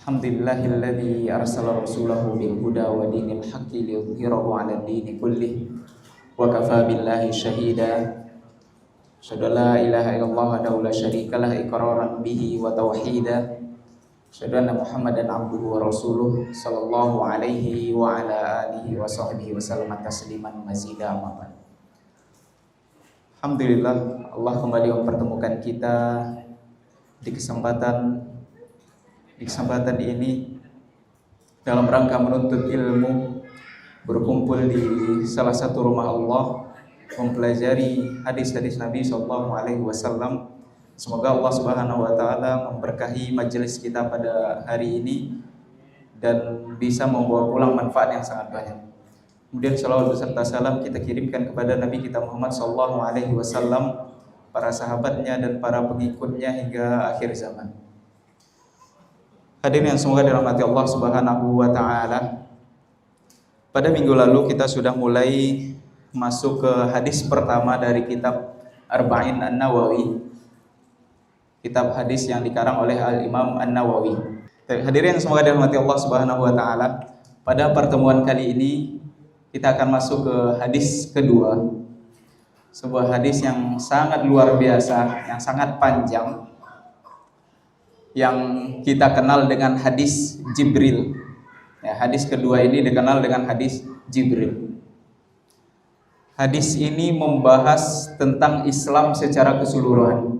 Alhamdulillahilladzi arsala rasulahu bil huda wa dinil haqqi liyudhhirahu 'alad dini kullih wa kafaa billahi shahida. Asyhadu an la ilaha illallah wahdahu la syarikalah iqraran bihi wa tauhida. Asyhadu anna Muhammadan abduhu wa rasuluh sallallahu alaihi wa ala alihi wa sahbihi wa sallam tasliman mazida amma ba'd. Alhamdulillah, Allah kembali mempertemukan kita di kesempatan ini dalam rangka menuntut ilmu, berkumpul di salah satu rumah Allah, mempelajari hadis-hadis Nabi SAW. Semoga Allah Subhanahu wa taala memberkahi majelis kita pada hari ini dan bisa membawa pulang manfaat yang sangat banyak. Kemudian shalawat beserta salam kita kirimkan kepada Nabi kita Muhammad SAW, para sahabatnya dan para pengikutnya hingga akhir zaman. Hadirin yang semoga dirahmati Allah Subhanahu wa taala. Pada minggu lalu kita sudah mulai masuk ke hadis pertama dari kitab Arba'in An-Nawawi, kitab hadis yang dikarang oleh Al-Imam An-Nawawi. Hadirin yang semoga dirahmati Allah Subhanahu wa taala. Pada pertemuan kali ini kita akan masuk ke hadis kedua. Sebuah hadis yang sangat luar biasa, yang sangat panjang, yang kita kenal dengan hadis Jibril. Ya, hadis kedua ini dikenal dengan hadis Jibril. Hadis ini membahas tentang Islam secara keseluruhan.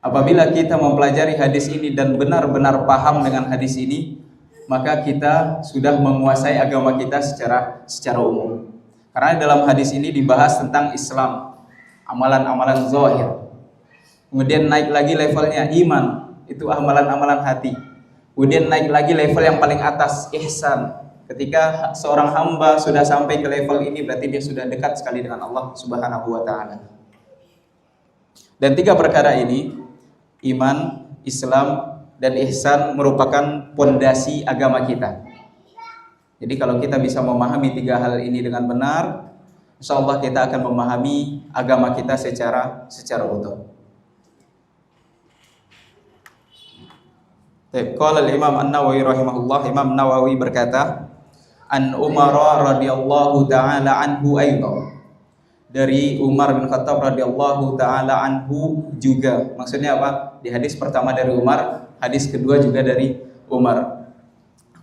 Apabila kita mempelajari hadis ini dan benar-benar paham dengan hadis ini, maka kita sudah menguasai agama kita secara umum. Karena dalam hadis ini dibahas tentang Islam, amalan-amalan zahir. Kemudian naik lagi levelnya iman, itu amalan-amalan hati. Kemudian naik lagi level yang paling atas, ihsan. Ketika seorang hamba sudah sampai ke level ini, berarti dia sudah dekat sekali dengan Allah Subhanahu wa taala. Dan tiga perkara ini, iman, Islam, dan ihsan, merupakan pondasi agama kita. Jadi kalau kita bisa memahami tiga hal ini dengan benar, insyaallah kita akan memahami agama kita secara utuh. Qala al-Imam An-Nawawi rahimahullah, Imam Nawawi berkata, An Umar radhiyallahu taala anhu aidan. Dari Umar bin Khattab radhiyallahu taala anhu juga. Maksudnya apa? Di hadis pertama dari Umar, hadis kedua juga dari Umar.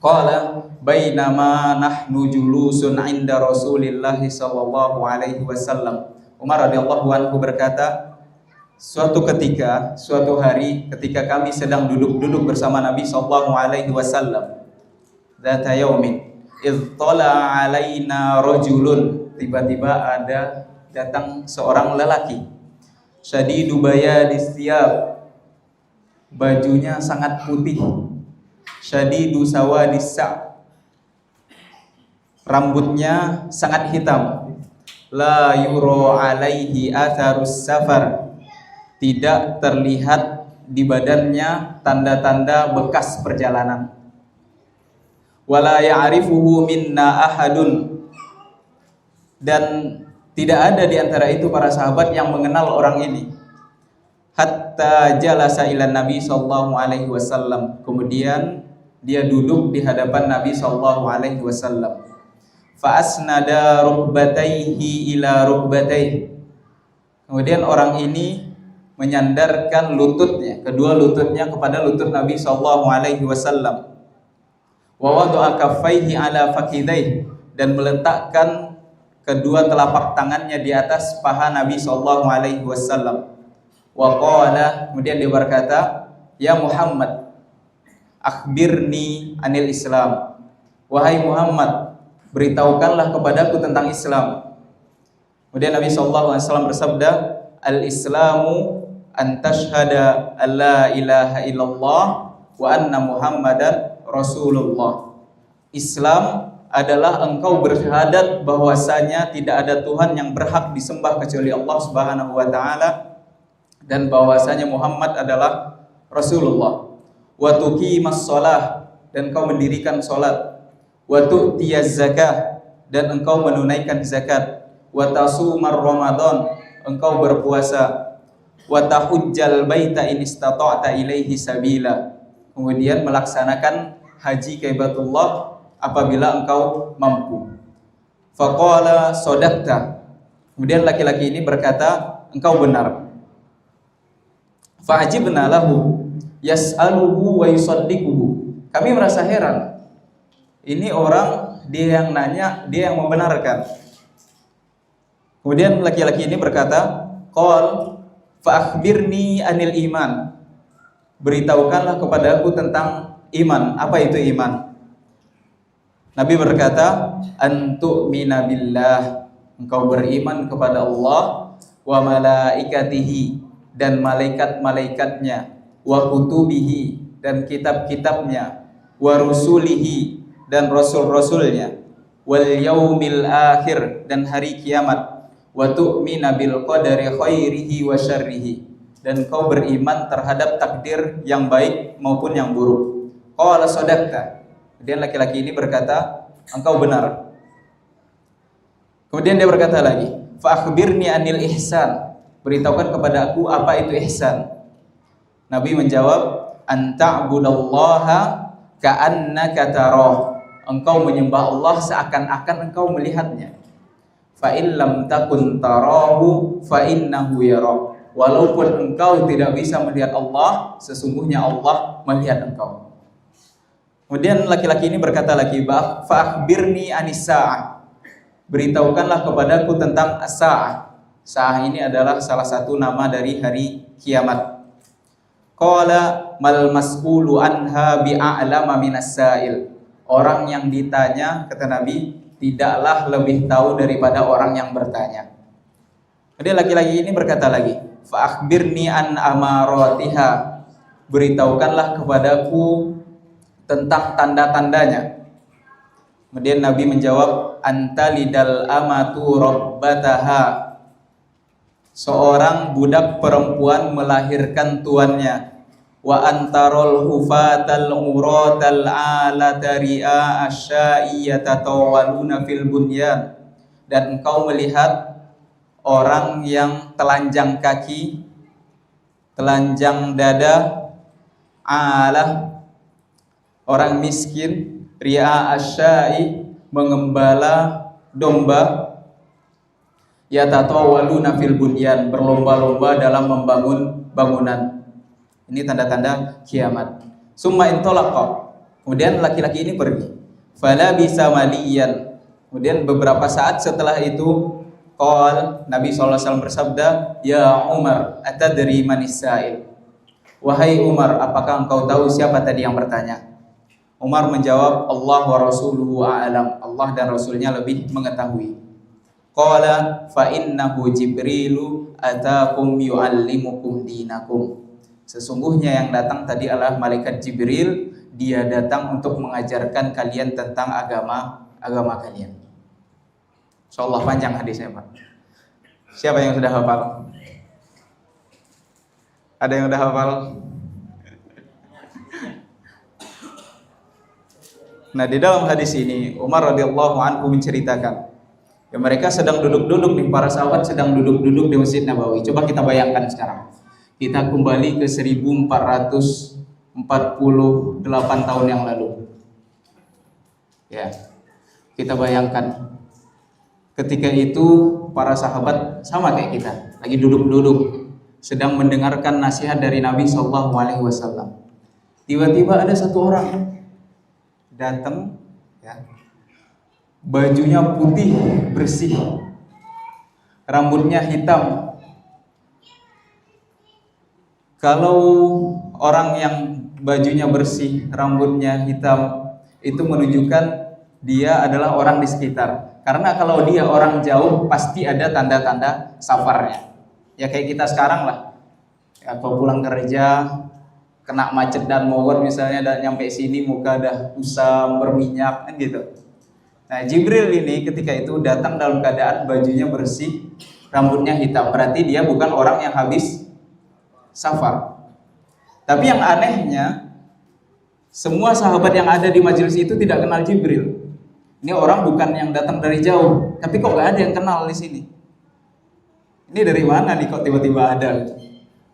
Qala bainama nahnu julusun 'inda Rasulillah sallallahu alaihi wasallam. Umar radhiyallahu anhu berkata, suatu hari ketika kami sedang duduk bersama Nabi sallallahu alaihi wasallam, dzata yaumin idh tala alaina rajulun, tiba-tiba datang seorang lelaki, syadidu bayadis thiyab, bajunya sangat putih, syadidu sawadis sa', rambutnya sangat hitam, la yura alaihi atharus safar, tidak terlihat di badannya tanda-tanda bekas perjalanan. Wala ya'rifuhu minna ahadun, dan tidak ada di antara itu para sahabat yang mengenal orang ini. Hatta jalasa ila Nabi sallallahu alaihi wasallam, kemudian dia duduk di hadapan Nabi sallallahu alaihi wasallam. Fa asnada rukbatayhi ila rukbatayhi, kemudian orang ini menyandarkan kedua lututnya kepada lutut Nabi sallallahu alaihi wasallam. Wa wada'a kaffaihi ala fakidaihi, dan meletakkan kedua telapak tangannya di atas paha Nabi sallallahu alaihi wasallam. Wa qala, kemudian dia berkata, ya Muhammad, akhbirni anil Islam. Wahai Muhammad, beritahukanlah kepadaku tentang Islam. Kemudian Nabi sallallahu alaihi wasallam bersabda, al-Islamu an tashhada an la ilaha illallah wa anna Muhammadan Rasulullah. Islam adalah engkau bersyahadat bahwasanya tidak ada Tuhan yang berhak disembah kecuali Allah Subhanahu wa taala, dan bahwasanya Muhammad adalah Rasulullah. Wa tuqimas shalah, dan engkau mendirikan salat. Wa tu'tiyaz zakah, dan engkau menunaikan zakat. Wa tasumar ramadan, engkau berpuasa. Wa tahujjal baita in istata'ta ilaihi sabila, kemudian melaksanakan haji ke Baitullah apabila engkau mampu. Faqala sadaqta. Kemudian laki-laki ini berkata, engkau benar. Fa'ajibna lahu yas'aluhu wa yusaddiquhu. Kami merasa heran. Ini orang, dia yang nanya, dia yang membenarkan. Kemudian laki-laki ini berkata, qal fa'akhbirni anil iman. Beritahukanlah kepadaku tentang iman. Apa itu iman? Nabi berkata, antu'mina billah. Engkau beriman kepada Allah, wa malaikatihi, dan malaikat-malaikatnya, wa kutubihi, dan kitab-kitabnya, wa rusulihi, dan rasul-rasulnya, wal yaumil akhir, dan hari kiamat, wa tu'mina bil qadari khairihi wa syarrihi, dan kau beriman terhadap takdir yang baik maupun yang buruk. Qala sadaqta. Kemudian laki-laki ini berkata, engkau benar. Kemudian dia berkata lagi, fa akhbirni anil ihsan. Beritahukan kepada aku apa itu ihsan. Nabi menjawab, anta'budallaha ka'annaka tarah. Engkau menyembah Allah seakan-akan engkau melihatnya. Fa in lam takun tarahu fa innahu yara. Walaupun engkau tidak bisa melihat Allah, sesungguhnya Allah melihat engkau. Kemudian laki-laki ini berkata lagi, fa akhbirni anis sa'ah. Beritahukanlah kepadaku tentang as-sa'ah. Sa'ah ini adalah salah satu nama dari hari kiamat. Qala mal mas'ulu anha bi'a'lama minas sa'il. Orang yang ditanya, kata Nabi, tidaklah lebih tahu daripada orang yang bertanya. Kemudian laki-laki ini berkata lagi, fa akhbirni an amaratiha. Beritahukanlah kepadaku tentang tanda-tandanya. Kemudian Nabi menjawab, antalidal amatu rabbataha. Seorang budak perempuan melahirkan tuannya. Wa antarul hufatal uratal alata ri'a asya'i yatatawaluna fil bunyan. Dan engkau melihat orang yang telanjang kaki, telanjang dada, alah, orang miskin, ri'a asya'i, mengembala domba, yatatawaluna fil bunyan, berlomba-lomba dalam membangun bangunan. Ini tanda-tanda kiamat. Summa intalaqa. Kemudian laki-laki ini pergi. Fala bisa maliyan. Kemudian beberapa saat setelah itu, qal, Nabi SAW bersabda, ya Umar, atadri manis sa'il. Wahai Umar, apakah engkau tahu siapa tadi yang bertanya? Umar menjawab, Allah wa rasuluhu a'lam. Allah dan Rasulnya lebih mengetahui. Qala fa innahu Jibrilu atakum yu'allimukum dinakum. Sesungguhnya yang datang tadi adalah malaikat Jibril. Dia datang untuk mengajarkan kalian tentang agama kalian. Insyaallah panjang hadisnya, Pak. Siapa yang sudah hafal? Ada yang sudah hafal? Nah, di dalam hadis ini Umar radhiyallahu anhu menceritakan, ya, mereka sedang duduk-duduk nih, para sahabat sedang duduk-duduk di Masjid Nabawi. Coba kita bayangkan sekarang. Kita kembali ke 1448 tahun yang lalu. Ya. Kita bayangkan ketika itu para sahabat sama kayak kita, lagi duduk-duduk sedang mendengarkan nasihat dari Nabi sallallahu alaihi wasallam. Tiba-tiba ada satu orang datang, ya. Bajunya putih bersih, rambutnya hitam. Kalau orang yang bajunya bersih, rambutnya hitam, itu menunjukkan dia adalah orang di sekitar. Karena kalau dia orang jauh, pasti ada tanda-tanda safarnya. Ya kayak kita sekarang lah. Ya, kalau pulang kerja, kena macet dan mogok misalnya, dan nyampe sini muka dah kusam, berminyak, kan gitu. Nah, Jibril ini ketika itu datang dalam keadaan bajunya bersih, rambutnya hitam. Berarti dia bukan orang yang habis safar. Tapi yang anehnya, semua sahabat yang ada di majelis itu tidak kenal Jibril. Ini orang bukan yang datang dari jauh, tapi kok gak ada yang kenal di sini. Ini dari mana nih kok tiba-tiba ada?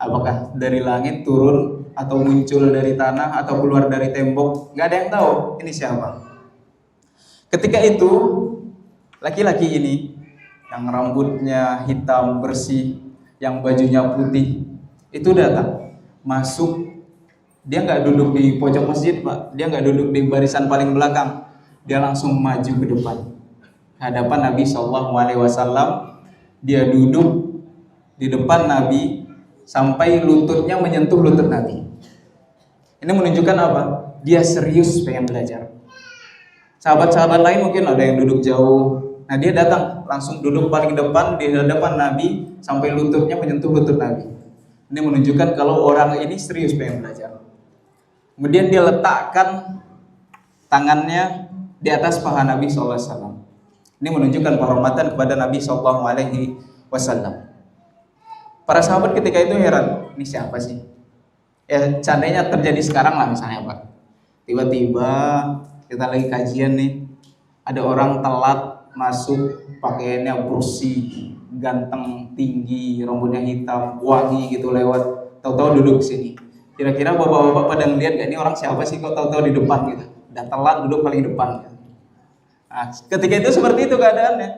Apakah dari langit turun atau muncul dari tanah atau keluar dari tembok, nggak ada yang tahu ini siapa. Ketika itu laki-laki ini yang rambutnya hitam bersih, yang bajunya putih, itu datang masuk. Dia nggak duduk di pojok masjid, Pak. Dia nggak duduk di barisan paling belakang. Dia langsung maju ke depan, hadapan Nabi SAW. Dia duduk di depan Nabi sampai lututnya menyentuh lutut Nabi. Ini menunjukkan apa? Dia serius pengen belajar. Sahabat-sahabat lain mungkin ada yang duduk jauh. Nah, dia datang langsung duduk paling depan di hadapan Nabi sampai lututnya menyentuh lutut Nabi. Ini menunjukkan kalau orang ini serius pengen belajar. Kemudian dia letakkan tangannya di atas paha Nabi SAW. Ini menunjukkan penghormatan kepada Nabi SAW. Para sahabat ketika itu heran, ini siapa sih? Ya, seandainya terjadi sekarang lah misalnya, Pak. Tiba-tiba kita lagi kajian nih, ada orang telat masuk, pakaiannya bersih, ganteng, tinggi, rambutnya hitam, wangi gitu lewat, tahu-tahu duduk sini. Kira-kira bapak-bapak pada ngeliat gak, ini orang siapa sih kok tahu-tahu di depan gitu? Udah telat duduk paling depan gitu. Nah, ketika itu seperti itu keadaannya.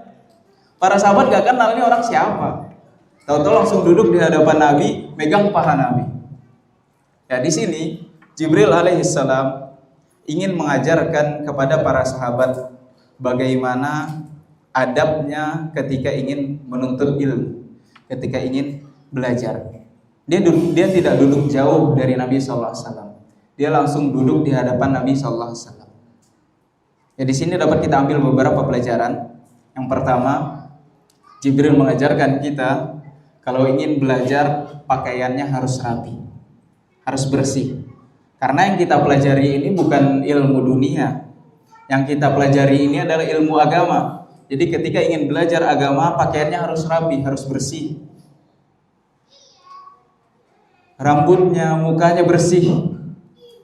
Para sahabat gak kenal ini orang siapa. Tahu-tahu langsung duduk di hadapan Nabi, megang paha Nabi. Ya, di sini Jibril alaihissalam ingin mengajarkan kepada para sahabat bagaimana adabnya ketika ingin menuntut ilmu, ketika ingin belajar. Dia tidak duduk jauh dari Nabi SAW. Dia langsung duduk di hadapan Nabi SAW. Ya, di sini dapat kita ambil beberapa pelajaran. Yang pertama, Jibril mengajarkan kita kalau ingin belajar pakaiannya harus rapi, harus bersih. Karena yang kita pelajari ini bukan ilmu dunia. Yang kita pelajari ini adalah ilmu agama. Jadi ketika ingin belajar agama, pakaiannya harus rapi, harus bersih. Rambutnya, mukanya bersih,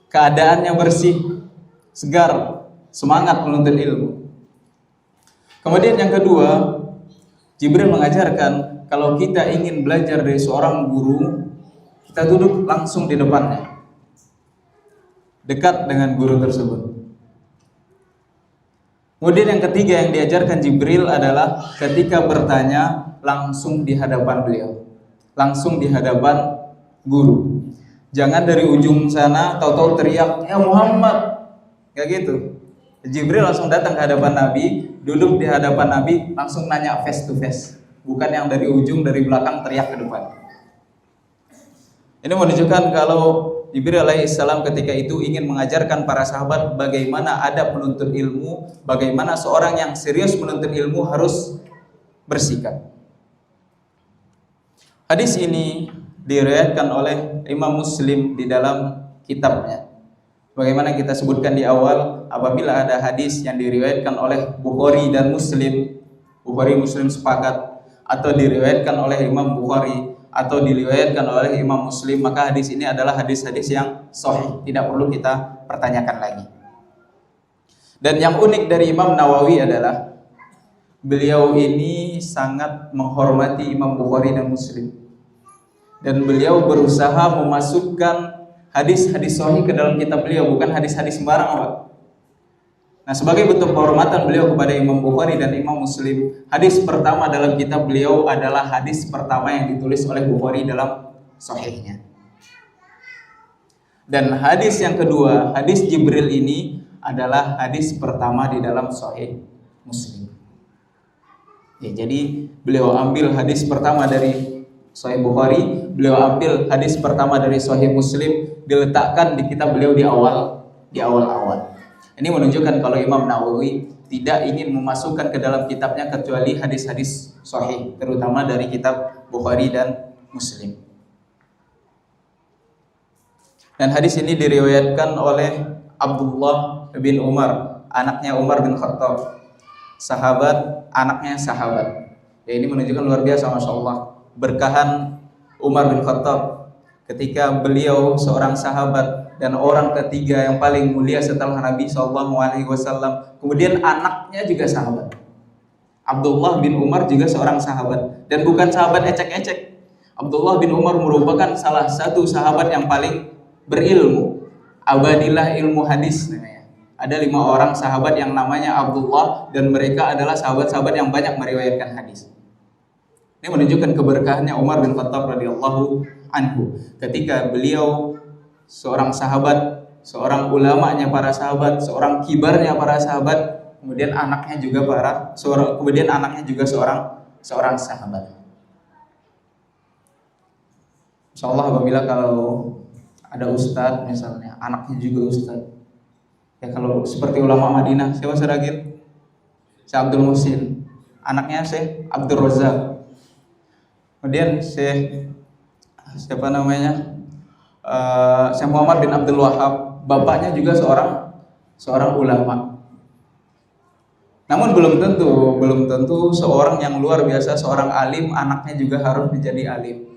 keadaannya bersih, segar, semangat menuntut ilmu. Kemudian yang kedua, Jibril mengajarkan kalau kita ingin belajar dari seorang guru, kita duduk langsung di depannya, dekat dengan guru tersebut. Kemudian yang ketiga yang diajarkan Jibril adalah ketika bertanya langsung di hadapan beliau, langsung di hadapan guru. Jangan dari ujung sana tahu-tahu teriak, "Ya Muhammad." Kayak gitu. Jibril langsung datang ke hadapan Nabi, duduk di hadapan Nabi, langsung nanya face to face. Bukan yang dari ujung, dari belakang teriak ke depan. Ini menunjukkan kalau Jibril alaihissalam ketika itu ingin mengajarkan para sahabat bagaimana adab menuntut ilmu, bagaimana seorang yang serius menuntut ilmu harus bersikap. Hadis ini diriwayatkan oleh Imam Muslim di dalam kitabnya. Bagaimana kita sebutkan di awal, apabila ada hadis yang diriwayatkan oleh Bukhari dan Muslim, Bukhari Muslim sepakat, atau diriwayatkan oleh Imam Bukhari atau diriwayatkan oleh Imam Muslim, maka hadis ini adalah hadis-hadis yang sahih, tidak perlu kita pertanyakan lagi. Dan yang unik dari Imam Nawawi adalah beliau ini sangat menghormati Imam Bukhari dan Muslim. Dan beliau berusaha memasukkan hadis-hadis sahih ke dalam kitab beliau, bukan hadis-hadis sembarang, Pak. Nah, sebagai bentuk penghormatan beliau kepada Imam Bukhari dan Imam Muslim, hadis pertama dalam kitab beliau adalah hadis pertama yang ditulis oleh Bukhari dalam sahihnya. Dan hadis yang kedua, hadis Jibril ini adalah hadis pertama di dalam sahih Muslim. Ya, jadi beliau ambil hadis pertama dari Sahih Bukhari, beliau ambil hadis pertama dari Sahih Muslim, diletakkan di kitab beliau di awal-awal. Ini menunjukkan kalau Imam Nawawi tidak ingin memasukkan ke dalam kitabnya kecuali hadis-hadis sahih, terutama dari kitab Bukhari dan Muslim. Dan hadis ini diriwayatkan oleh Abdullah bin Umar, anaknya Umar bin Khattab, sahabat, anaknya sahabat. Ya, ini menunjukkan luar biasa, Masya Allah, berkahan Umar bin Khattab ketika beliau seorang sahabat dan orang ketiga yang paling mulia setelah Nabi SAW. Kemudian anaknya juga sahabat. Abdullah bin Umar juga seorang sahabat, dan bukan sahabat ecek-ecek. Abdullah bin Umar merupakan salah satu sahabat yang paling berilmu, abadilah ilmu hadis namanya. Ada 5 orang sahabat yang namanya Abdullah, dan mereka adalah sahabat-sahabat yang banyak meriwayatkan hadis. Ini menunjukkan keberkahannya Umar bin Khattab radhiyallahu anhu ketika beliau seorang sahabat, seorang ulamanya para sahabat, seorang kibarnya para sahabat, kemudian anaknya juga seorang sahabat. Insyaallah apabila kalau ada ustadz misalnya, anaknya juga ustadz. Ya kalau seperti ulama Madinah, siapa Saragil? Syekh Abdul Muhsin. Anaknya Syekh Abdul Razak. Kemudian Syekh siapa namanya? Syekh Muhammad bin Abdul Wahab. Bapaknya juga seorang ulama. Namun belum tentu seorang yang luar biasa, seorang alim, anaknya juga harus menjadi alim.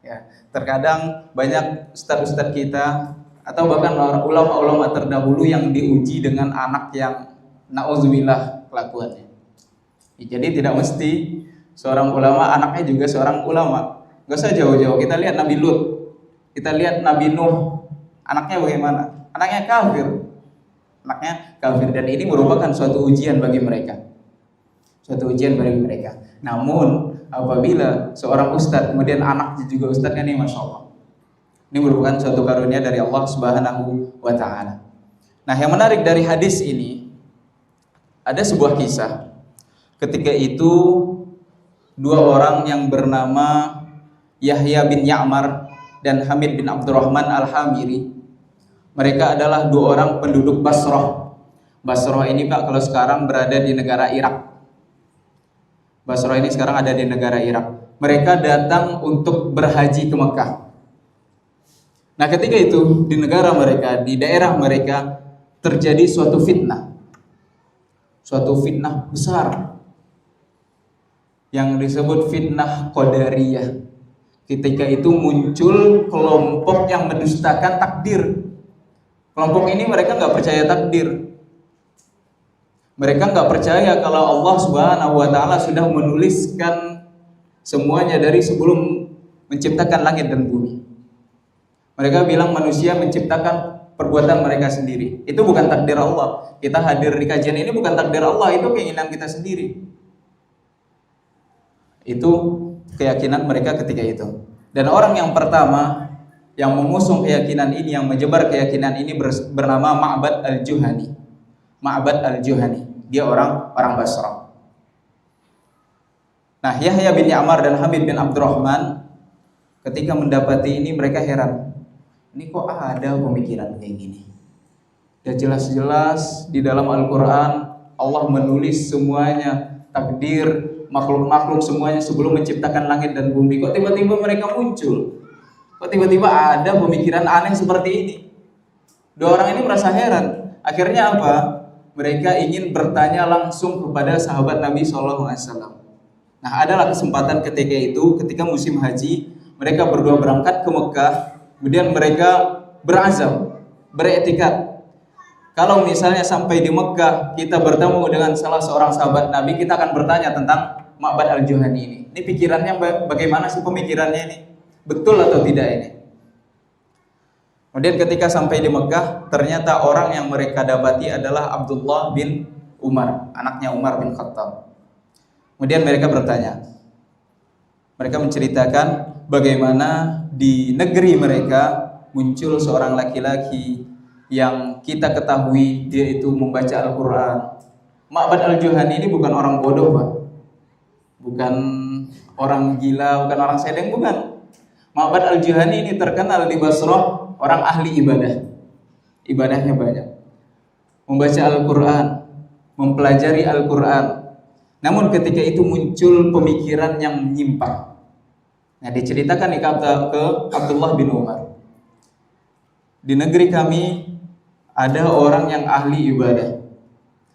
Ya, terkadang banyak ustadz-ustadz kita atau bahkan ulama-ulama terdahulu yang diuji dengan anak yang na'udzubillah kelakuannya. Jadi tidak mesti seorang ulama anaknya juga seorang ulama. Gak usah jauh-jauh, kita lihat Nabi Lut, kita lihat Nabi Nuh, anaknya bagaimana? Anaknya kafir, dan ini merupakan suatu ujian bagi mereka. Namun apabila seorang ustadz kemudian anaknya juga ustadznya, nih masya Allah, ini merupakan suatu karunia dari Allah Subhanahu wa Ta'ala. Nah, yang menarik dari hadis ini, ada sebuah kisah. Ketika itu 2 orang yang bernama Yahya bin Ya'mar dan Hamid bin Abdurrahman Al-Hamiri, mereka adalah 2 orang penduduk Basrah. Basrah ini Pak, kalau sekarang berada di negara Irak. Basrah ini sekarang ada di negara Irak. Mereka datang untuk berhaji ke Mekah. Nah, ketika itu di negara mereka, di daerah mereka terjadi suatu fitnah besar yang disebut fitnah Qadariyah. Ketika itu muncul kelompok yang mendustakan takdir. Kelompok ini mereka nggak percaya takdir. Mereka nggak percaya kalau Allah Subhanahu wa Ta'ala sudah menuliskan semuanya dari sebelum menciptakan langit dan bumi. Mereka bilang manusia menciptakan perbuatan mereka sendiri. Itu bukan takdir Allah. Kita hadir di kajian ini bukan takdir Allah, itu keinginan kita sendiri. Itu keyakinan mereka ketika itu. Dan orang yang pertama yang mengusung keyakinan ini, yang menyebar keyakinan ini bernama Ma'bad al-Juhani. Ma'bad al-Juhani. Dia orang Basrah. Nah, Yahya bin Ya'mar dan Hamid bin Abdurrahman ketika mendapati ini mereka heran. Ini kok ada pemikiran kayak gini? Dan jelas-jelas di dalam Al-Qur'an Allah menulis semuanya, takdir makhluk-makhluk semuanya sebelum menciptakan langit dan bumi. Kok tiba-tiba mereka muncul? Kok tiba-tiba ada pemikiran aneh seperti ini? 2 orang ini merasa heran. Akhirnya apa? Mereka ingin bertanya langsung kepada sahabat Nabi SAW. Nah, adalah kesempatan ketika itu, ketika musim haji, mereka berdua berangkat ke Mekah, kemudian mereka berazam, beriktikad. Kalau misalnya sampai di Mekah, kita bertemu dengan salah seorang sahabat Nabi, kita akan bertanya tentang Ma'bad al-Juhani ini. Ini pikirannya bagaimana sih pemikirannya ini? Betul atau tidak ini? Kemudian ketika sampai di Mekah, ternyata orang yang mereka dapati adalah Abdullah bin Umar, anaknya Umar bin Khattab. Kemudian mereka bertanya. Mereka menceritakan bagaimana di negeri mereka muncul seorang laki-laki yang kita ketahui dia itu membaca Al-Quran. Ma'bad al-Juhani ini bukan orang bodoh, Pak. Bukan orang gila, bukan orang sedeng, bukan. Ma'bad al-Juhani ini terkenal di Basrah orang ahli ibadah. Ibadahnya banyak. Membaca Al-Quran, mempelajari Al-Quran. Namun ketika itu muncul pemikiran yang menyimpang. Nah, diceritakan nih ke Abdullah bin Umar. Di negeri kami ada orang yang ahli ibadah,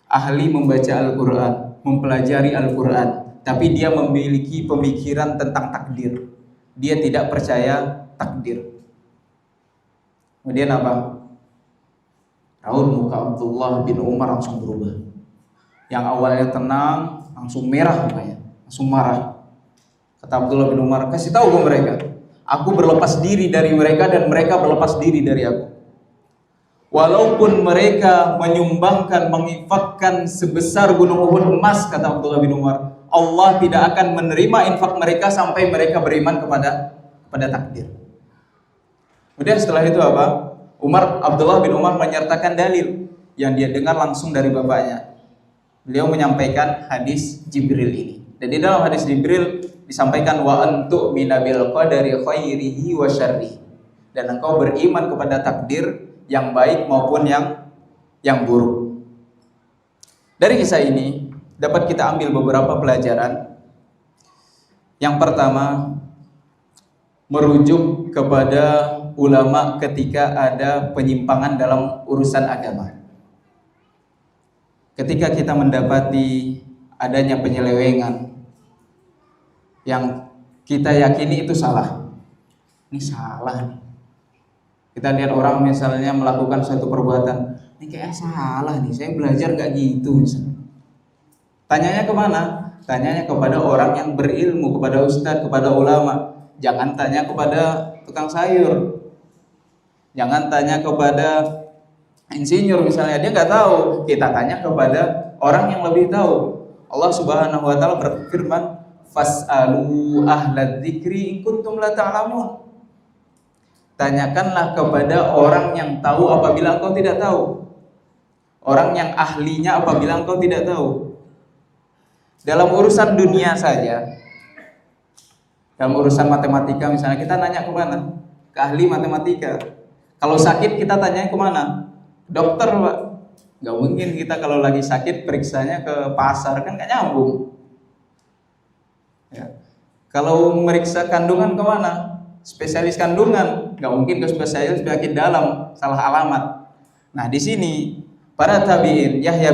ahli membaca Al-Quran, mempelajari Al-Quran, tapi dia memiliki pemikiran tentang takdir. Dia tidak percaya takdir. Kemudian apa? Raut muka Abdullah bin Umar langsung berubah. Yang awalnya tenang, langsung merah mukanya, langsung marah. Kata Abdullah bin Umar, kasih tahu ke mereka, Aku berlepas diri dari mereka dan mereka berlepas diri dari aku. Walaupun mereka menyumbangkan, menginfakkan sebesar gunung Uhud emas, kata Abdullah bin Umar, Allah tidak akan menerima infak mereka sampai mereka beriman kepada takdir. Kemudian setelah itu apa? Abdullah bin Umar menyertakan dalil yang dia dengar langsung dari bapaknya. Beliau menyampaikan hadis Jibril ini. Dan di dalam hadis Jibril disampaikan wa antu minabil qadari khairihi wa syarrihi. Dan engkau beriman kepada takdir yang baik maupun yang buruk. Dari kisah ini dapat kita ambil beberapa pelajaran. Yang pertama, merujuk kepada ulama ketika ada penyimpangan dalam urusan agama. Ketika kita mendapati adanya penyelewengan yang kita yakini itu salah, ini salah nih. Kita lihat orang misalnya melakukan suatu perbuatan, ini kayak salah nih, saya belajar gak gitu misalnya. Tanyanya kemana? Tanyanya kepada orang yang berilmu, kepada ustadz, kepada ulama. Jangan tanya kepada tukang sayur, jangan tanya kepada insinyur misalnya, dia gak tahu. Kita tanya kepada orang yang lebih tahu. Allah Subhanahu wa taala berfirman, fas'alu ahlad dzikri in kuntum la ta'lamun. Tanyakanlah kepada orang yang tahu apabila engkau tidak tahu. Orang yang ahlinya apabila engkau tidak tahu. Dalam urusan dunia saja, dalam urusan matematika misalnya, kita nanya kemana? Ke ahli matematika. Kalau sakit kita tanya kemana? Dokter, Pak. Gak mungkin kita kalau lagi sakit periksanya ke pasar, kan gak nyambung ya. Kalau meriksa kandungan kemana? Spesialis kandungan, nggak mungkin ke spesialis penyakit dalam, salah alamat. Nah di sini para tabiin Yahya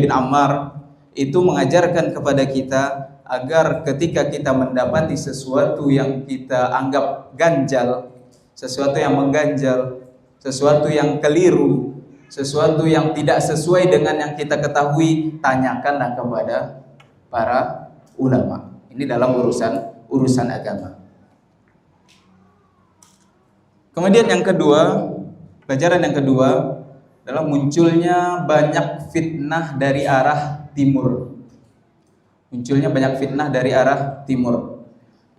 bin Ammar itu mengajarkan kepada kita agar ketika kita mendapati sesuatu yang kita anggap ganjal, sesuatu yang mengganjal, sesuatu yang keliru, sesuatu yang tidak sesuai dengan yang kita ketahui, tanyakanlah kepada para ulama. Ini dalam urusan agama. Kemudian yang kedua, pelajaran yang kedua adalah munculnya banyak fitnah dari arah timur. Munculnya banyak fitnah dari arah timur.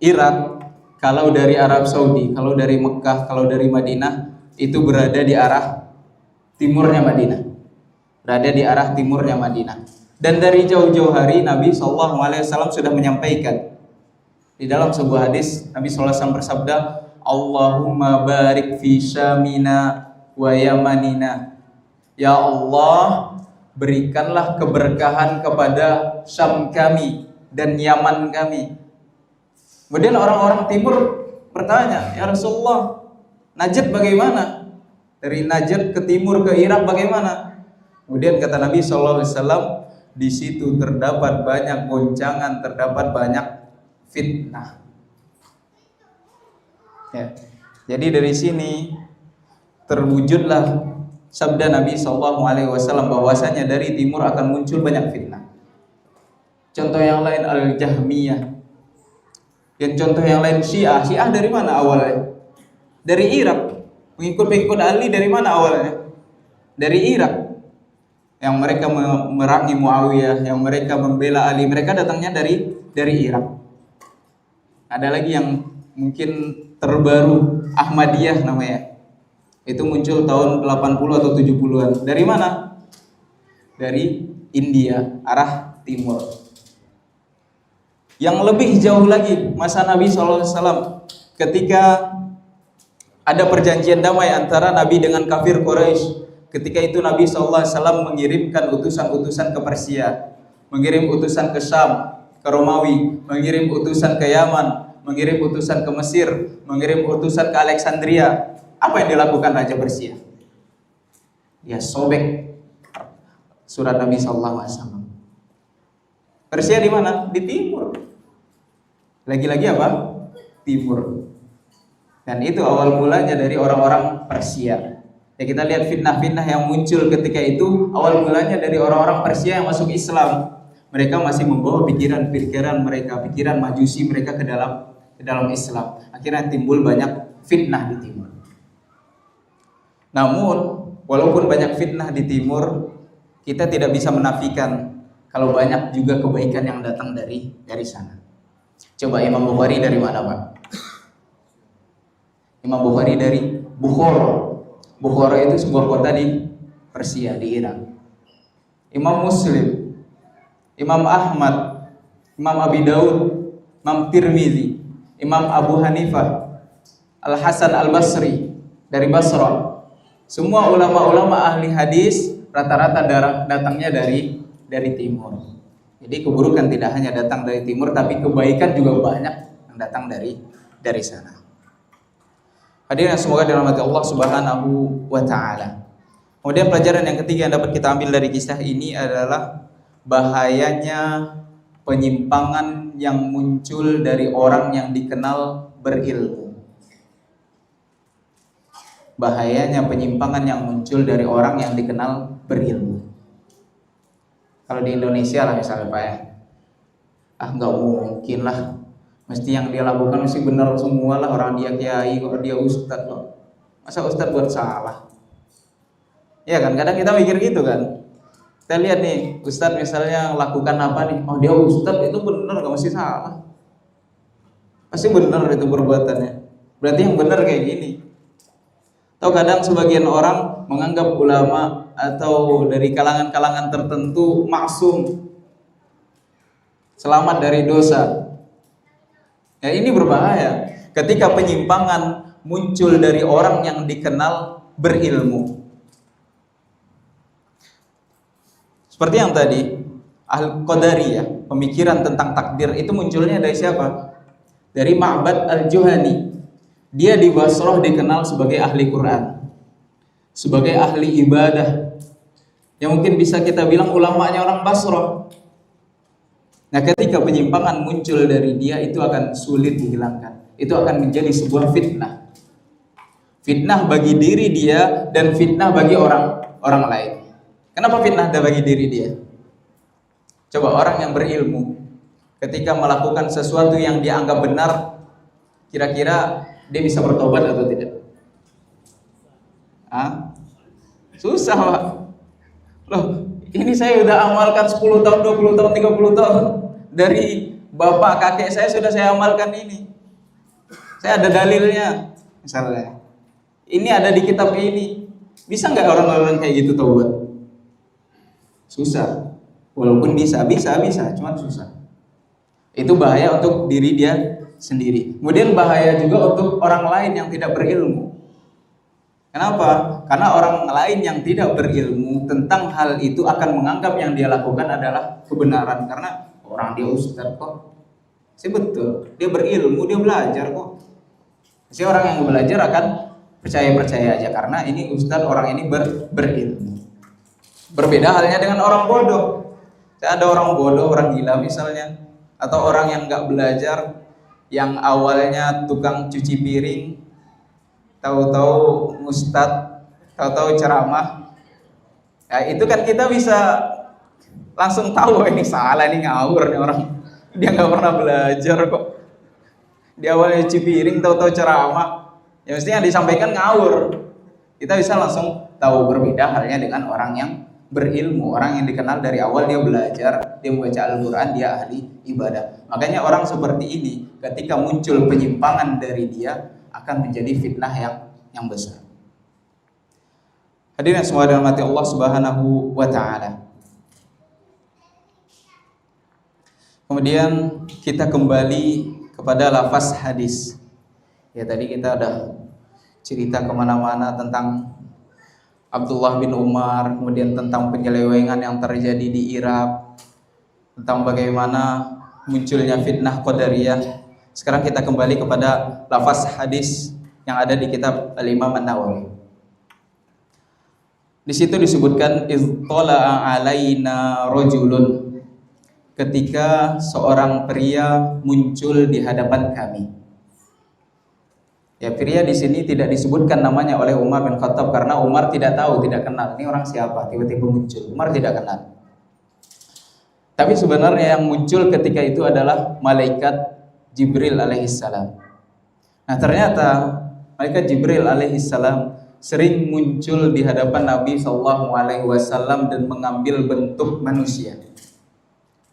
Irak, kalau dari Arab Saudi, kalau dari Mekah, kalau dari Madinah, itu berada di arah timurnya Madinah. Berada di arah timurnya Madinah. Dan dari jauh-jauh hari Nabi SAW sudah menyampaikan. Di dalam sebuah hadis, Nabi SAW bersabda, Allahumma barik fi syamina wa yamanina. Ya Allah, berikanlah keberkahan kepada Syam kami dan Yaman kami. Kemudian orang-orang timur bertanya, ya Rasulullah, Najd bagaimana? Dari Najd ke timur ke Irak bagaimana? Kemudian kata Nabi SAW, di situ terdapat banyak goncangan, terdapat banyak fitnah. Ya. Jadi dari sini terwujudlah sabda Nabi SAW bahwasanya dari timur akan muncul banyak fitnah. Contoh yang lain Al-Jahmiyah. Dan contoh yang lain Syiah. Syiah dari mana awalnya? Dari Irak. Pengikut-pengikut Ali dari mana awalnya? Dari Irak. Yang mereka memerangi Muawiyah, yang mereka membela Ali, mereka datangnya dari Irak. Ada lagi yang mungkin terbaru, Ahmadiyah namanya. Itu muncul tahun 80 atau 70-an. Dari mana? Dari India, arah timur. Yang lebih jauh lagi, masa Nabi SAW, ketika ada perjanjian damai antara Nabi dengan kafir Quraisy. Ketika itu Nabi SAW mengirimkan utusan-utusan ke Persia, mengirim utusan ke Syam, ke Romawi, mengirim utusan ke Yaman, mengirim utusan ke Mesir, mengirim utusan ke Alexandria. Apa yang dilakukan Raja Persia? Dia sobek surat Nabi SAW. Persia di mana? Di timur. Lagi-lagi apa? Timur. Dan itu awal mulanya dari orang-orang Persia. Ya, kita lihat fitnah-fitnah yang muncul ketika itu awal mulanya dari orang-orang Persia yang masuk Islam. Mereka masih membawa pikiran mereka, pikiran Majusi mereka ke dalam Islam. Akhirnya timbul banyak fitnah di timur. Namun, walaupun banyak fitnah di timur, kita tidak bisa menafikan kalau banyak juga kebaikan yang datang dari sana. Coba Imam Bukhari dari mana, Pak? Imam Bukhari dari Bukhara. Bukhara itu sebuah kota di Persia, di Irak. Imam Muslim, Imam Ahmad, Imam Abi Daud, Imam Tirmizi, Imam Abu Hanifah, Al-Hasan Al-Basri dari Basra. Semua ulama-ulama ahli hadis rata-rata datangnya dari timur. Jadi keburukan tidak hanya datang dari timur, tapi kebaikan juga banyak yang datang dari sana. Hadirin semoga dirahmati Allah Subhanahu wa taala. Kemudian pelajaran yang ketiga yang dapat kita ambil dari kisah ini adalah bahayanya penyimpangan yang muncul dari orang yang dikenal berilmu. Bahayanya penyimpangan yang muncul dari orang yang dikenal berilmu. Kalau di Indonesia lah misalnya Pak ya, nggak mungkin lah, mesti yang dia lakukan mesti benar semua lah, orang dia kiai kok, dia ustadz kok, masa ustadz buat salah? Ya kan, kadang kita mikir gitu kan. Kita lihat nih, ustadz misalnya lakukan apa nih, oh dia ustadz itu benar, nggak mesti salah, pasti benar itu perbuatannya, berarti yang benar kayak gini. Atau kadang sebagian orang menganggap ulama atau dari kalangan-kalangan tertentu maksum, selamat dari dosa. Ya ini berbahaya ketika penyimpangan muncul dari orang yang dikenal berilmu. Seperti yang tadi, Al-Qadariyah, pemikiran tentang takdir itu munculnya dari siapa? Dari Ma'bad Al-Juhani. Dia di Basrah dikenal sebagai ahli Quran, sebagai ahli ibadah, yang mungkin bisa kita bilang ulamanya orang Basrah. Nah, ketika penyimpangan muncul dari dia, itu akan sulit dihilangkan. Itu akan menjadi sebuah fitnah. Fitnah bagi diri dia dan fitnah bagi orang lain. Kenapa fitnah bagi diri dia? Coba orang yang berilmu ketika melakukan sesuatu yang dianggap benar, kira-kira dia bisa bertobat atau tidak? Susah Pak. Loh, ini saya udah amalkan 10 tahun, 20 tahun, 30 tahun. Dari bapak kakek saya sudah saya amalkan ini. Saya ada dalilnya. Misalnya, ini ada di kitab ini. Bisa nggak orang-orang kayak gitu taubat? Susah. Walaupun bisa, cuman susah. Itu bahaya untuk diri dia sendiri. Kemudian bahaya juga untuk orang lain yang tidak berilmu. Kenapa? Karena orang lain yang tidak berilmu tentang hal itu akan menganggap yang dia lakukan adalah kebenaran. Karena orang dia ustadz kok. Sih betul, dia berilmu, dia belajar kok. Si orang yang belajar akan percaya aja karena ini ustadz, orang ini berilmu. Berbeda halnya dengan orang bodoh. Ada orang bodoh, orang gila misalnya, atau orang yang nggak belajar, yang awalnya tukang cuci piring, tahu-tahu ustadz, tahu-tahu ceramah. Ya itu kan kita bisa langsung tahu ini salah, ini ngawur nih orang. Dia nggak pernah belajar kok. Di awalnya cuci piring, tahu-tahu ceramah. Ya mestinya yang disampaikan ngawur. Kita bisa langsung tahu. Berbeda halnya dengan orang yang berilmu, orang yang dikenal dari awal dia belajar, dia membaca Al-Quran, dia ahli ibadah. Makanya orang seperti ini ketika muncul penyimpangan dari dia akan menjadi fitnah yang besar. Hadirin semua dirahmati Allah Subhanahu wa taala. Kemudian kita kembali kepada lafaz hadis. Ya tadi kita ada cerita kemana-mana tentang Abdullah bin Umar, kemudian tentang penyelewengan yang terjadi di Irak, tentang bagaimana munculnya fitnah Qadariyah. Sekarang kita kembali kepada lafaz hadis yang ada di kitab Al-Imam An-Nawawi. Di situ disebutkan izdala'a alaina rajulun, ketika seorang pria muncul di hadapan kami. Ya, pria di sini tidak disebutkan namanya oleh Umar bin Khattab karena Umar tidak tahu, tidak kenal ini orang siapa, tiba-tiba muncul. Umar tidak kenal. Tapi sebenarnya yang muncul ketika itu adalah malaikat Jibril alaihissalam. Nah ternyata malaikat Jibril alaihissalam sering muncul di hadapan Nabi Shallallahu Alaihi Wasallam dan mengambil bentuk manusia.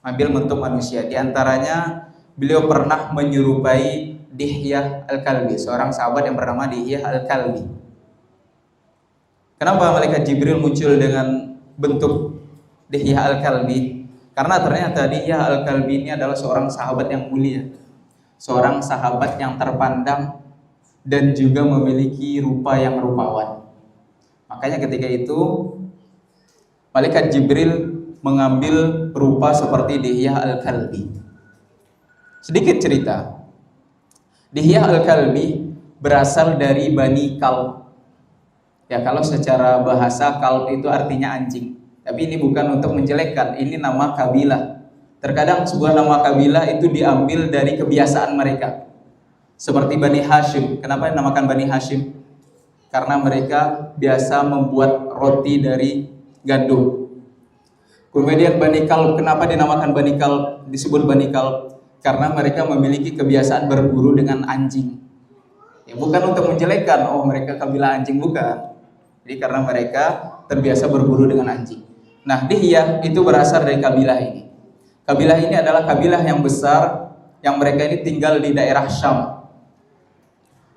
Ambil bentuk manusia. Di antaranya beliau pernah menyerupai Dihyah Al-Kalbi, seorang sahabat yang bernama Dihyah Al-Kalbi. Kenapa malaikat Jibril muncul dengan bentuk Dihyah Al-Kalbi? Karena ternyata Dihyah Al-Kalbi ini adalah seorang sahabat yang mulia, seorang sahabat yang terpandang dan juga memiliki rupa yang rupawan. Makanya ketika itu malaikat Jibril mengambil rupa seperti Dihyah Al-Kalbi. Sedikit cerita. Dihyah Al-Kalbi berasal dari Bani Kalb. Ya, kalau secara bahasa Kalb itu artinya anjing. Tapi ini bukan untuk menjelekkan, ini nama kabilah. Terkadang sebuah nama kabilah itu diambil dari kebiasaan mereka. Seperti Bani Hashim. Kenapa dinamakan Bani Hashim? Karena mereka biasa membuat roti dari gandum. Kemudian Bani Kalb, kenapa dinamakan Bani Kalb? Disebut Bani Kalb karena mereka memiliki kebiasaan berburu dengan anjing. Ya, bukan untuk menjelekkan, oh mereka kabilah anjing, bukan. Jadi karena mereka terbiasa berburu dengan anjing. Nah, Dihyah itu berasal dari kabilah ini. Kabilah ini adalah kabilah yang besar yang mereka ini tinggal di daerah Syam.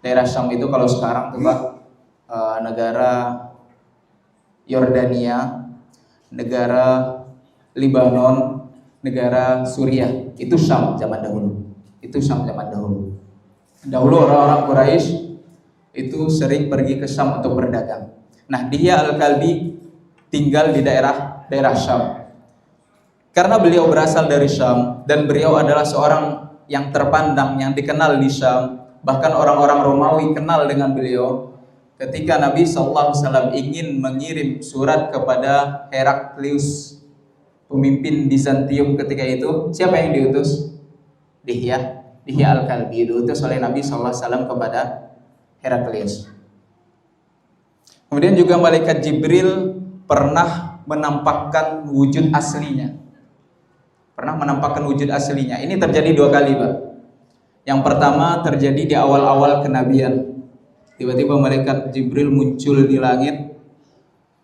Daerah Syam itu kalau sekarang tuh Pak, negara Yordania, negara Libanon, negara Suriah, itu Syam zaman dahulu. Itu Syam zaman dahulu. Dahulu orang-orang Quraisy itu sering pergi ke Syam untuk berdagang. Nah, Dihyah Al-Kalbi tinggal di daerah Syam. Karena beliau berasal dari Syam dan beliau adalah seorang yang terpandang, yang dikenal di Syam, bahkan orang-orang Romawi kenal dengan beliau. Ketika Nabi SAW ingin mengirim surat kepada Heraklius, pemimpin Bizantium ketika itu, siapa yang diutus? Dihyah Al-Kalbi diutus oleh Nabi SAW kepada Heraklius. Kemudian juga malaikat Jibril pernah menampakkan wujud aslinya. Ini terjadi 2 kali, Pak. Yang pertama terjadi di awal-awal kenabian. Tiba-tiba malaikat Jibril muncul di langit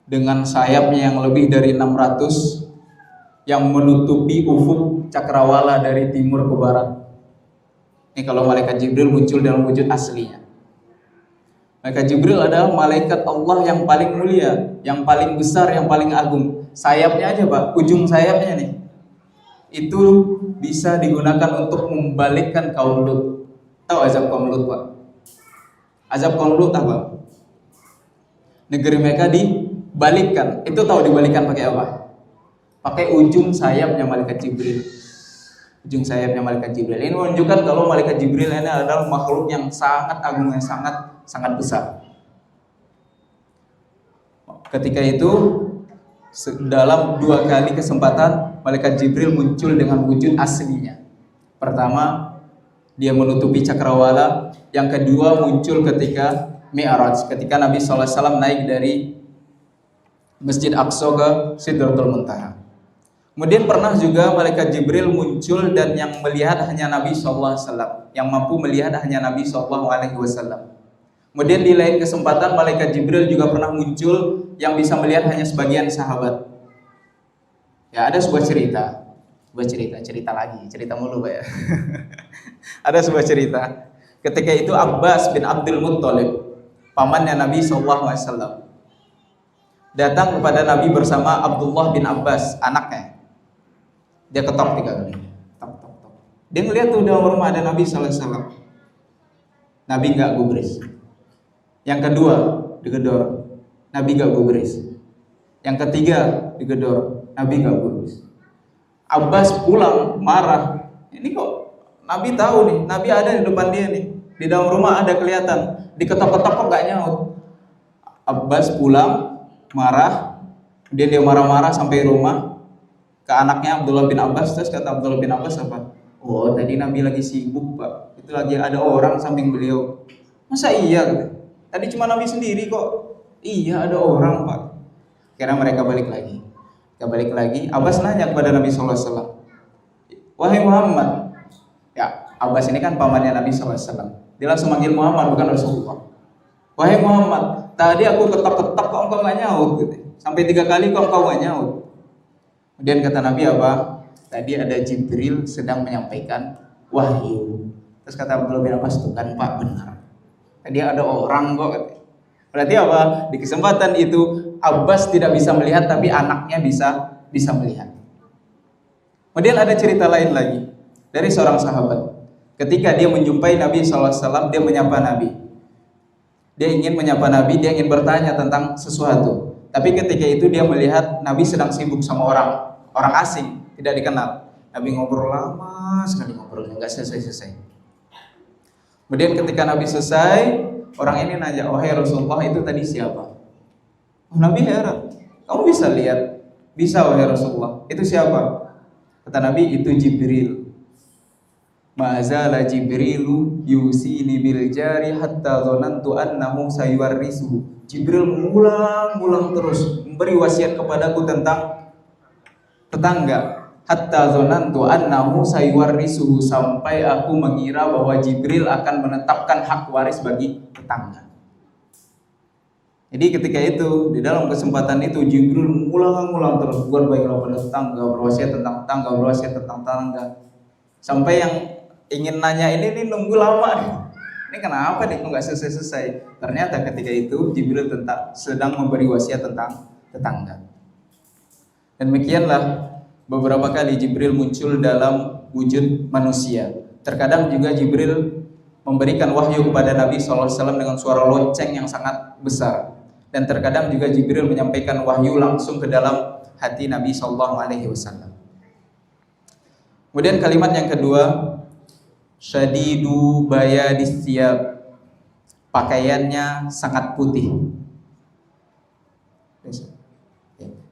dengan sayapnya yang lebih dari 600 yang menutupi ufuk cakrawala dari timur ke barat. Ini kalau malaikat Jibril muncul dalam wujud aslinya. Malaikat Jibril adalah malaikat Allah yang paling mulia, yang paling besar, yang paling agung. Sayapnya aja Pak, ujung sayapnya nih, itu bisa digunakan untuk membalikkan kaum Lut. Tahu azab kaum Lut Pak? Azab kaum Lut apa? Negeri mereka dibalikkan. Itu tahu dibalikkan pakai apa? Pakai ujung sayapnya malaikat Jibril. Ujung sayapnya malaikat Jibril. Ini menunjukkan kalau malaikat Jibril ini adalah makhluk yang sangat agung, yang sangat besar. Ketika itu dalam 2 kali kesempatan malaikat Jibril muncul dengan wujud aslinya. Pertama, dia menutupi cakrawala. Yang kedua muncul ketika Mi'raj, ketika Nabi SAW naik dari Masjid Aqsa ke Sidratul Muntaha. Kemudian pernah juga malaikat Jibril muncul dan yang melihat hanya Nabi SAW, yang mampu melihat hanya Nabi SAW. Kemudian di lain kesempatan malaikat Jibril juga pernah muncul yang bisa melihat hanya sebagian sahabat. Ya, ada sebuah cerita mulu Pak ya. Ada sebuah cerita. Ketika itu Abbas bin Abdul Muttalib, pamannya Nabi SAW, datang kepada Nabi bersama Abdullah bin Abbas, anaknya. Dia ketok 3 kali. Tok. Dia ngeliat tuh dalam rumah ada Nabi SAW. Nabi nggak gubris. Yang kedua digedor, Nabi nggak gubris. Yang ketiga digedor, Nabi nggak gubris. Abbas pulang marah. Ini kok Nabi tahu nih, Nabi ada di depan dia nih, di dalam rumah ada kelihatan, diketok-ketok kok nggak nyaut. Abbas pulang marah, dia marah-marah sampai rumah ke anaknya Abdullah bin Abbas. Terus kata Abdullah bin Abbas apa? Oh, tadi Nabi lagi sibuk Pak, itu lagi ada orang samping beliau. Masa iya? Tadi cuma Nabi sendiri kok. Iya ada orang Pak. Kira mereka balik lagi. Abbas nanya kepada Nabi SAW, wahai Muhammad, ya Abbas ini kan pamannya Nabi SAW. Dia langsung manggil Muhammad, bukan Rasulullah. Wahai Muhammad, tadi aku ketok-ketok kok engkau nggak nyaut gitu. Sampai 3 kali kok engkau nggak nyaut. Kemudian kata Nabi apa? Tadi ada Jibril sedang menyampaikan wahyu. Terus kata Abdullah bin Abbas, tuh kan Pak, benar. Tadi ada orang kok. Berarti apa? Di kesempatan itu Abbas tidak bisa melihat, tapi anaknya bisa melihat. Kemudian ada cerita lain lagi dari seorang sahabat. Ketika dia menjumpai Nabi SAW, dia menyapa Nabi. Dia ingin menyapa Nabi, dia ingin bertanya tentang sesuatu. Tapi ketika itu dia melihat Nabi sedang sibuk sama orang asing, tidak dikenal. Nabi ngobrol lama sekali ngobrolnya, nggak selesai-selesai. Kemudian ketika Nabi selesai, orang ini nanya, wahai Rasulullah, itu tadi siapa? Oh, Nabi heran, kamu bisa lihat? Bisa wahai Rasulullah, itu siapa? Kata Nabi, itu Jibril. Ma'azala Jibrilu yusini bil jari hatta zonantu annahu sayuwarrisu. Jibril mengulang-ulang terus memberi wasiat kepadaku tentang tetangga. Hatta zonantu annahu sayuwarrisu, sampai aku mengira bahwa Jibril akan menetapkan hak waris bagi tetangga. Jadi ketika itu, di dalam kesempatan itu Jibril mengulang-ulang terus, buat baiklah pada tetangga, berwasiat tentang tetangga, berwasiat tentang tetangga. Sampai yang ingin nanya ini nunggu lama nih. Ini kenapa nih kok nggak selesai-selesai? Ternyata ketika itu Jibril sedang memberi wasiat tentang tetangga. Dan demikianlah beberapa kali Jibril muncul dalam wujud manusia. Terkadang juga Jibril memberikan wahyu kepada Nabi SAW dengan suara lonceng yang sangat besar. Dan terkadang juga Jibril menyampaikan wahyu langsung ke dalam hati Nabi SAW. Kemudian kalimat yang kedua, syadidu bayadis thiyab, pakaiannya sangat putih.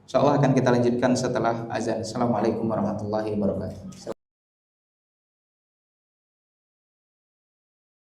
Insyaallah akan kita lanjutkan setelah azan. Assalamualaikum warahmatullahi wabarakatuh.